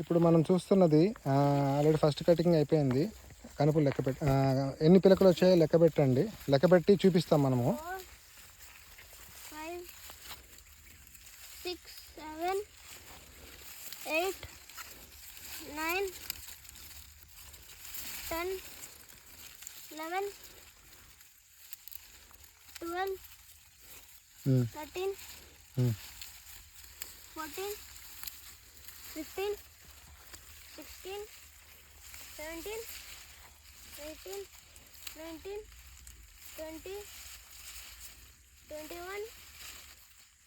ఇప్పుడు మనం చూస్తున్నది ఆల్రెడీ ఫస్ట్ కటింగ్ అయిపోయింది. కనుపులు లెక్క ఎన్ని పిలకలు వచ్చాయో లెక్క పెట్టండి. లెక్క పెట్టి చూపిస్తాం మనము. 4, 5, 6, 7, 8, 9, 10, 11, 12, 13, 14, 15, 16, 17, 18, 19, 20, 21,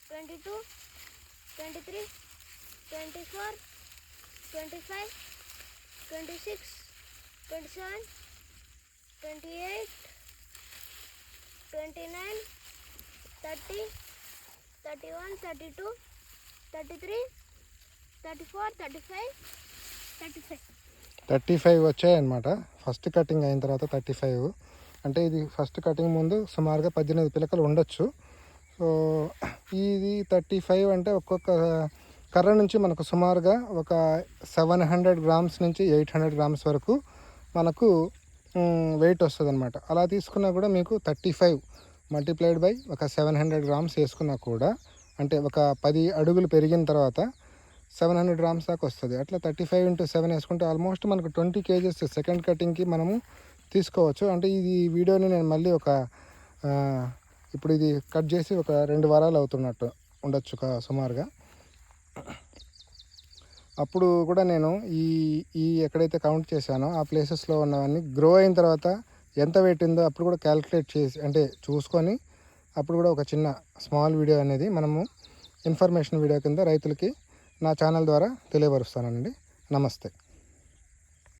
22, 23, 24, 25, 26, 27, 28, 29, 30, 31, 32, 33, 34, 35, 35 వచ్చాయన్నమాట. ఫస్ట్ కటింగ్ అయిన తర్వాత 35 అంటే ఇది ఫస్ట్ కటింగ్ ముందు సుమారుగా 18 పిలకలు ఉండొచ్చు. సో ఇది 35 అంటే ఒక్కొక్క కర్ర నుంచి మనకు సుమారుగా ఒక 700 గ్రామ్స్ నుంచి 800 గ్రామ్స్ వరకు మనకు వెయిట్ వస్తుంది అనమాట. అలా తీసుకున్నా కూడా మీకు 35 మల్టిప్లైడ్ బై ఒక 700 గ్రామ్స్ వేసుకున్నా కూడా, అంటే ఒక 10 అడుగులు పెరిగిన తర్వాత 700 గ్రామ్స్ దాకా వస్తుంది. అట్లా 35 into 7 వేసుకుంటే ఆల్మోస్ట్ మనకు 20 kgs సెకండ్ కటింగ్కి మనము తీసుకోవచ్చు. అంటే ఇది వీడియోని నేను మళ్ళీ ఇప్పుడు ఇది కట్ చేసి ఒక 2 వారాలు అవుతున్నట్టు ఉండొచ్చు సుమారుగా. అప్పుడు కూడా నేను ఈ ఎక్కడైతే కౌంట్ చేశానో ఆ ప్లేసెస్లో ఉన్నవన్నీ గ్రో అయిన తర్వాత ఎంత వెయిట్ ఉందో అప్పుడు కూడా క్యాలిక్యులేట్ చేసి, అంటే చూసుకొని అప్పుడు కూడా ఒక చిన్న స్మాల్ వీడియో అనేది మనము ఇన్ఫర్మేషన్ వీడియో కింద రైతులకి నా ఛానల్ ద్వారా తెలియపరుస్తానండి. నమస్తే.